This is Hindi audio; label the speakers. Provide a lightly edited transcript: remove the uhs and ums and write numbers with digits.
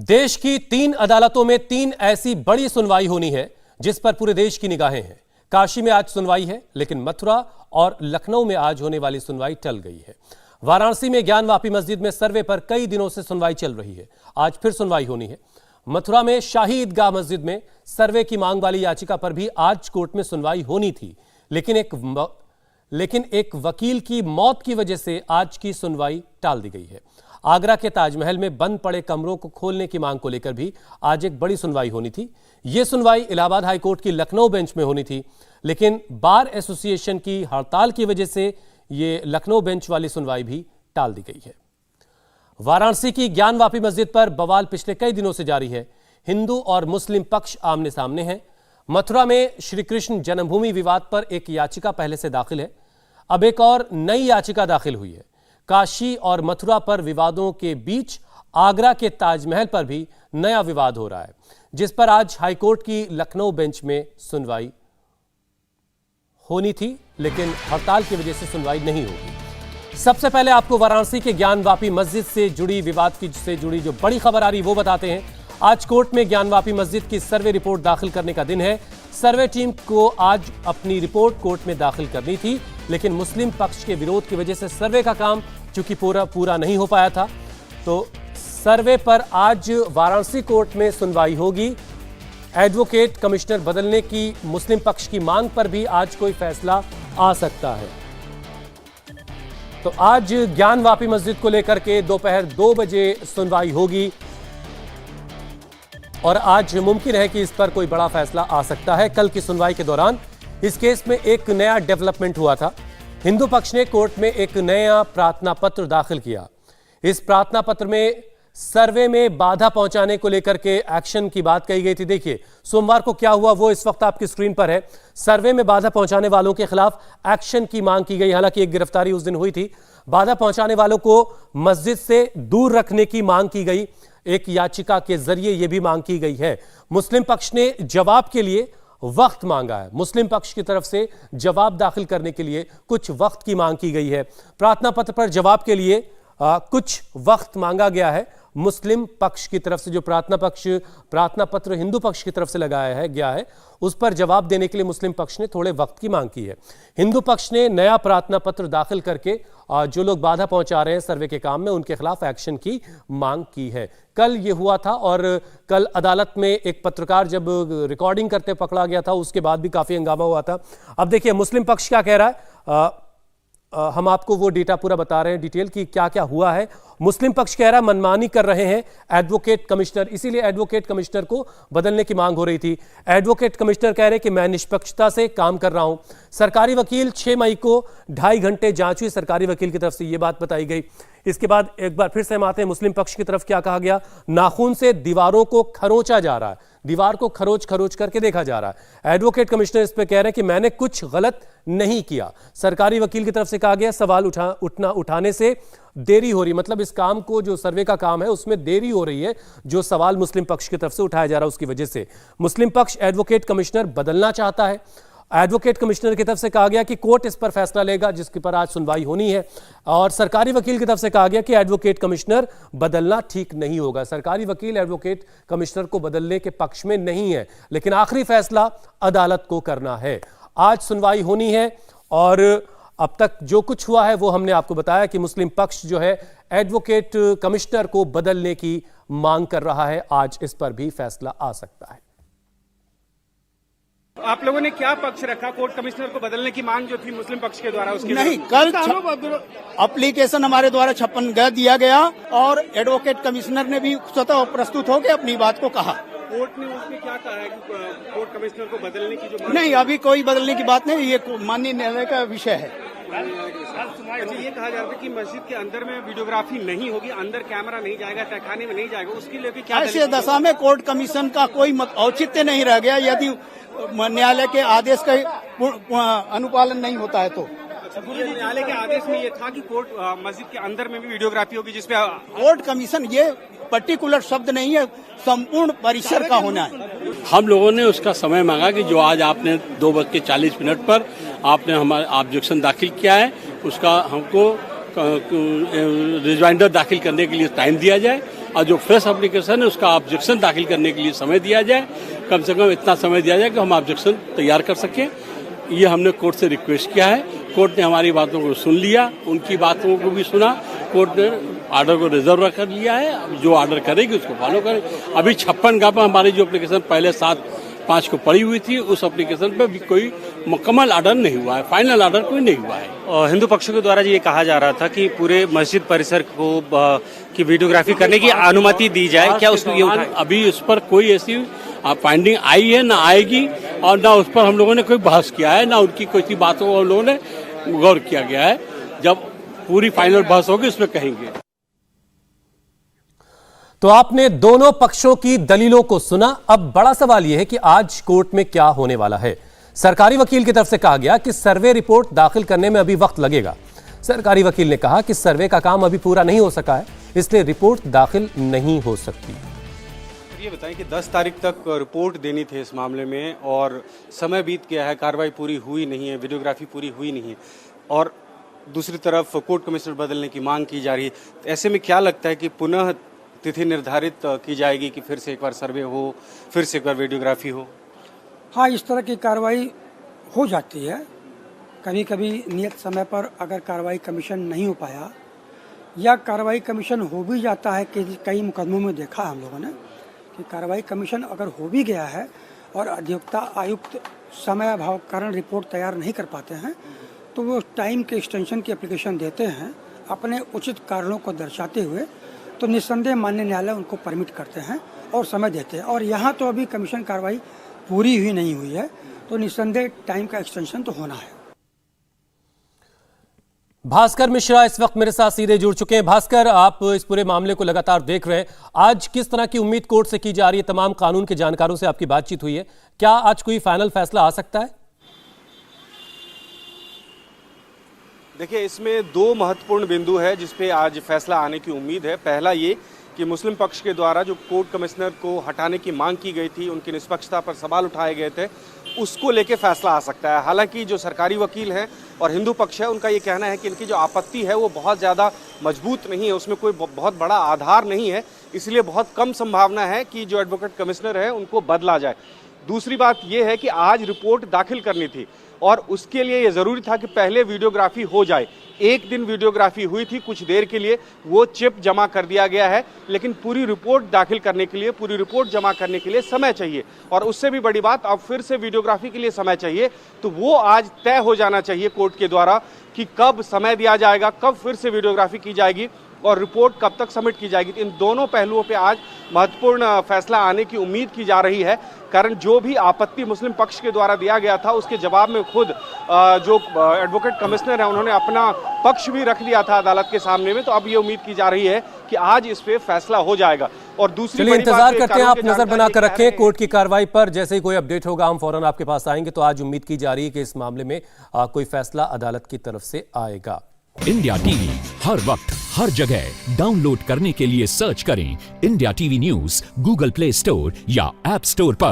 Speaker 1: देश की 3 अदालतों में 3 ऐसी बड़ी सुनवाई होनी है जिस पर पूरे देश की निगाहें हैं। काशी में आज सुनवाई है, लेकिन मथुरा और लखनऊ में आज होने वाली सुनवाई टल गई है। वाराणसी में ज्ञानवापी मस्जिद में सर्वे पर कई दिनों से सुनवाई चल रही है। आज फिर सुनवाई होनी है। मथुरा में शाही ईदगाह मस्जिद में सर्वे की मांग वाली याचिका पर भी आज कोर्ट में सुनवाई होनी थी, लेकिन एक वकील की मौत की वजह से आज की सुनवाई टाल दी गई है। आगरा के ताजमहल में बंद पड़े कमरों को खोलने की मांग को लेकर भी आज एक बड़ी सुनवाई होनी थी। यह सुनवाई इलाहाबाद हाईकोर्ट की लखनऊ बेंच में होनी थी, लेकिन बार एसोसिएशन की हड़ताल की वजह से यह लखनऊ बेंच वाली सुनवाई भी टाल दी गई है। वाराणसी की ज्ञानवापी मस्जिद पर बवाल पिछले कई दिनों से जारी है। हिंदू और मुस्लिम पक्ष आमने सामने हैं। मथुरा में श्री कृष्ण जन्मभूमि विवाद पर एक याचिका पहले से दाखिल है। अब एक और नई याचिका दाखिल हुई है। काशी और मथुरा पर विवादों के बीच आगरा के ताजमहल पर भी नया विवाद हो रहा है, जिस पर आज हाईकोर्ट की लखनऊ बेंच में सुनवाई होनी थी, लेकिन हड़ताल की वजह से सुनवाई नहीं होगी। सबसे पहले आपको वाराणसी के ज्ञानवापी मस्जिद से जुड़ी विवाद से जुड़ी जो बड़ी खबर आ रही वो बताते हैं। आज कोर्ट में ज्ञानवापी मस्जिद की सर्वे रिपोर्ट दाखिल करने का दिन है। सर्वे टीम को आज अपनी रिपोर्ट कोर्ट में दाखिल करनी थी, लेकिन मुस्लिम पक्ष के विरोध की वजह से सर्वे का काम चूंकि पूरा नहीं हो पाया था, तो सर्वे पर आज वाराणसी कोर्ट में सुनवाई होगी। एडवोकेट कमिश्नर बदलने की मुस्लिम पक्ष की मांग पर भी आज कोई फैसला आ सकता है। तो आज ज्ञानवापी मस्जिद को लेकर के दोपहर 2 बजे सुनवाई होगी और आज मुमकिन है कि इस पर कोई बड़ा फैसला आ सकता है। कल की सुनवाई के दौरान इस केस में एक नया डेवलपमेंट हुआ था। हिंदू पक्ष ने कोर्ट में एक नया प्रार्थना पत्र दाखिल किया। इस प्रार्थना पत्र में सर्वे में बाधा पहुंचाने को लेकर के एक्शन की बात कही गई थी। देखिए सोमवार को क्या हुआ वो इस वक्त आपकी स्क्रीन पर है। सर्वे में बाधा पहुंचाने वालों के खिलाफ एक्शन की मांग की गई। हालांकि एक गिरफ्तारी उस दिन हुई थी। बाधा पहुंचाने वालों को मस्जिद से दूर रखने की मांग की गई। एक याचिका के जरिए यह भी मांग की गई है। मुस्लिम पक्ष ने जवाब के लिए वक्त मांगा है। मुस्लिम पक्ष की तरफ से जवाब दाखिल करने के लिए कुछ वक्त की मांग की गई है। प्रार्थना पत्र पर जवाब के लिए कुछ वक्त मांगा गया है। मुस्लिम पक्ष की तरफ से जो प्रार्थना पत्र हिंदू पक्ष की तरफ से लगाया गया है, उस पर जवाब देने के लिए मुस्लिम पक्ष ने थोड़े वक्त की मांग की है। हिंदू पक्ष ने नया प्रार्थना पत्र दाखिल करके जो लोग बाधा पहुंचा रहे हैं सर्वे के काम में, उनके खिलाफ एक्शन की मांग की है। कल ये हुआ था और कल अदालत में एक पत्रकार जब रिकॉर्डिंग करते पकड़ा गया था, उसके बाद भी काफी हंगामा हुआ था। अब देखिए मुस्लिम पक्ष क्या कह रहा है। हम आपको वो डेटा पूरा बता रहे हैं, डिटेल की क्या क्या हुआ है। मुस्लिम पक्ष कह रहा है मनमानी कर रहे हैं एडवोकेट कमिश्नर, इसीलिए एडवोकेट कमिश्नर को बदलने की मांग हो रही थी। एडवोकेट कमिश्नर कह रहे हैं कि मैं निष्पक्षता से काम कर रहा हूं। सरकारी वकील 6 मई को 2.5 घंटे जांच हुई। सरकारी वकील की तरफ से यह बात बताई गई। इसके बाद एक बार फिर से हम आते हैं मुस्लिम पक्ष की तरफ। क्या कहा गया? नाखून से दीवारों को खरोंचा जा रहा है, दीवार को खरोच करके देखा जा रहा है। एडवोकेट कमिश्नर इस पे कह रहे हैं कि मैंने कुछ गलत नहीं किया। सरकारी वकील की तरफ से कहा गया सवाल उठाने से देरी हो रही, मतलब इस काम को जो सर्वे का काम है उसमें देरी हो रही है, जो सवाल मुस्लिम पक्ष की तरफ से उठाया जा रहा है उसकी वजह से। मुस्लिम पक्ष एडवोकेट कमिश्नर बदलना चाहता है। एडवोकेट कमिश्नर की तरफ से कहा गया कि कोर्ट इस पर फैसला लेगा, जिसके पर आज सुनवाई होनी है। और सरकारी वकील की तरफ से कहा गया कि एडवोकेट कमिश्नर बदलना ठीक नहीं होगा। सरकारी वकील एडवोकेट कमिश्नर को बदलने के पक्ष में नहीं है, लेकिन आखिरी फैसला अदालत को करना है। आज सुनवाई होनी है और अब तक जो कुछ हुआ है वो हमने आपको बताया कि मुस्लिम पक्ष जो है एडवोकेट कमिश्नर को बदलने की मांग कर रहा है। आज इस पर भी फैसला आ सकता है।
Speaker 2: आप लोगों ने क्या पक्ष रखा? कोर्ट कमिश्नर को बदलने की मांग जो थी मुस्लिम पक्ष के द्वारा, उसकी
Speaker 3: नहीं, कल एप्लीकेशन हमारे द्वारा 56 दिया गया और एडवोकेट कमिश्नर ने भी स्वतः प्रस्तुत होकर अपनी बात को कहा।
Speaker 2: कोर्ट ने उसमें क्या कहा है कि कोर्ट कमिश्नर को बदलने की जो
Speaker 3: नहीं, अभी कोई बदलने की बात नहीं, ये माननीय न्यायालय का विषय है।
Speaker 2: अच्छा, ये कहा जा रहा है कि मस्जिद के अंदर में वीडियोग्राफी नहीं होगी, अंदर कैमरा नहीं जाएगा, तहखाने में नहीं जाएगा, उसके लिए क्या?
Speaker 3: ऐसे दशा में कोर्ट कमीशन का कोई औचित्य नहीं रह गया यदि न्यायालय के आदेश का अनुपालन नहीं होता है तो।
Speaker 2: न्यायालय के आदेश में ये था कि कोर्ट मस्जिद के अंदर में भी वीडियोग्राफी होगी, जिसपे
Speaker 3: कोर्ट कमीशन ये पर्टिकुलर शब्द नहीं है, संपूर्ण परिसर का होना है।
Speaker 4: हम लोगों ने उसका समय मांगा कि जो आज आपने 2:40 पर आपने हमारा ऑब्जेक्शन दाखिल किया है, उसका हमको रिमाइंडर दाखिल करने के लिए टाइम दिया जाए। और जो फ्रेश एप्लीकेशन है उसका ऑब्जेक्शन दाखिल करने के लिए समय दिया जाए, कम से कम इतना समय दिया जाए कि हम ऑब्जेक्शन तैयार कर सकें। ये हमने कोर्ट से रिक्वेस्ट किया है। कोर्ट ने हमारी बातों को सुन लिया, उनकी बातों को भी सुना। कोर्ट ने ऑर्डर को रिजर्व कर लिया है, अब जो ऑर्डर करेगी उसको फॉलो करें। अभी 56 पर हमारी जो एप्लीकेशन पहले 7/5 को पड़ी हुई थी, उस एप्लीकेशन पे भी कोई मुकम्मल ऑर्डर नहीं हुआ है, फाइनल ऑर्डर कोई नहीं हुआ है।
Speaker 2: और हिंदू पक्ष के द्वारा ये कहा जा रहा था कि पूरे मस्जिद परिसर को की वीडियोग्राफी करने की अनुमति दी जाए, क्या उसको ये उठाए?
Speaker 4: अभी उस पर कोई ऐसी फाइंडिंग आई है ना आएगी, और ना उस पर हम लोगों ने कोई बहस किया है, ना उनकी कोई बातों को हम लोगों ने गौर किया गया है। जब पूरी फाइनल बहस होगी उसमें कहेंगे।
Speaker 1: तो आपने दोनों पक्षों की दलीलों को सुना। अब बड़ा सवाल यह है कि आज कोर्ट में क्या होने वाला है। सरकारी वकील की तरफ से कहा गया कि सर्वे रिपोर्ट दाखिल करने में अभी वक्त लगेगा। सरकारी वकील ने कहा कि सर्वे का काम अभी पूरा नहीं हो सका है, इसलिए रिपोर्ट दाखिल नहीं हो सकती।
Speaker 2: ये बताएं कि 10 तारीख तक रिपोर्ट देनी थी इस मामले में, और समय बीत गया है, कार्रवाई पूरी हुई नहीं है, वीडियोग्राफी पूरी हुई नहीं है, और दूसरी तरफ कोर्ट कमिश्नर बदलने की मांग की जा रही है। ऐसे में क्या लगता है कि पुनः तिथि निर्धारित की जाएगी कि फिर से एक बार सर्वे हो, फिर से एक बार वीडियोग्राफी हो?
Speaker 5: हाँ, इस तरह की कार्रवाई हो जाती है। कभी कभी नियत समय पर अगर कार्रवाई कमीशन नहीं हो पाया, या कार्रवाई कमीशन हो भी जाता है, कि कई मुकदमों में देखा हम लोगों ने कि कार्रवाई कमीशन अगर हो भी गया है और अधिवक्ता आयुक्त समय अभाव कारण रिपोर्ट तैयार नहीं कर पाते हैं, तो वो टाइम के एक्सटेंशन की एप्लीकेशन देते हैं अपने उचित कारणों को दर्शाते हुए, तो निस्संदेह माननीय न्यायालय उनको परमिट करते हैं और समय देते हैं। और यहाँ तो अभी कमीशन कार्रवाई पूरी हुई नहीं हुई है, तो निस्संदेह टाइम का एक्सटेंशन तो होना है।
Speaker 1: भास्कर मिश्रा इस वक्त मेरे साथ सीधे जुड़ चुके हैं। भास्कर, आप इस पूरे मामले को लगातार देख रहे हैं। आज किस तरह की उम्मीद कोर्ट से की जा रही है? तमाम कानून के जानकारों से आपकी बातचीत हुई है, क्या आज कोई फाइनल फैसला आ सकता है?
Speaker 2: देखिए, इसमें 2 महत्वपूर्ण बिंदु है जिस पे आज फैसला आने की उम्मीद है। पहला ये कि मुस्लिम पक्ष के द्वारा जो कोर्ट कमिश्नर को हटाने की मांग की गई थी, उनकी निष्पक्षता पर सवाल उठाए गए थे, उसको लेके फैसला आ सकता है। हालांकि जो सरकारी वकील हैं और हिंदू पक्ष है, उनका ये कहना है कि इनकी जो आपत्ति है वो बहुत ज़्यादा मजबूत नहीं है, उसमें कोई बहुत बड़ा आधार नहीं है, इसलिए बहुत कम संभावना है कि जो एडवोकेट कमिश्नर है उनको बदला जाए। दूसरी बात यह है कि आज रिपोर्ट दाखिल करनी थी, और उसके लिए ये ज़रूरी था कि पहले वीडियोग्राफी हो जाए। एक दिन वीडियोग्राफी हुई थी कुछ देर के लिए, वो चिप जमा कर दिया गया है, लेकिन पूरी रिपोर्ट दाखिल करने के लिए, पूरी रिपोर्ट जमा करने के लिए समय चाहिए, और उससे भी बड़ी बात, अब फिर से वीडियोग्राफी के लिए समय चाहिए। तो वो आज तय हो जाना चाहिए कोर्ट के द्वारा कि कब समय दिया जाएगा, कब फिर से वीडियोग्राफी की जाएगी और रिपोर्ट कब तक सबमिट की जाएगी। इन दोनों पहलुओं पे आज महत्वपूर्ण फैसला आने की उम्मीद की जा रही है, कारण जो भी आपत्ति मुस्लिम पक्ष के द्वारा दिया गया था उसके जवाब में खुद जो एडवोकेट कमिश्नर है उन्होंने अपना पक्ष भी रख दिया था अदालत के सामने में। तो अब ये उम्मीद की जा रही है कि आज इस पे फैसला हो जाएगा। और दूसरी
Speaker 1: चलिए इंतजार करते हैं, आप नजर बनाकर रखें कोर्ट की कार्रवाई पर। जैसे ही कोई अपडेट होगा हम फौरन आपके पास आएंगे। तो आज उम्मीद की जा रही है कि इस मामले में कोई फैसला अदालत की तरफ से आएगा।
Speaker 6: इंडिया टीवी हर वक्त हर जगह डाउनलोड करने के लिए सर्च करें India TV news Google play store या ऐप स्टोर पर।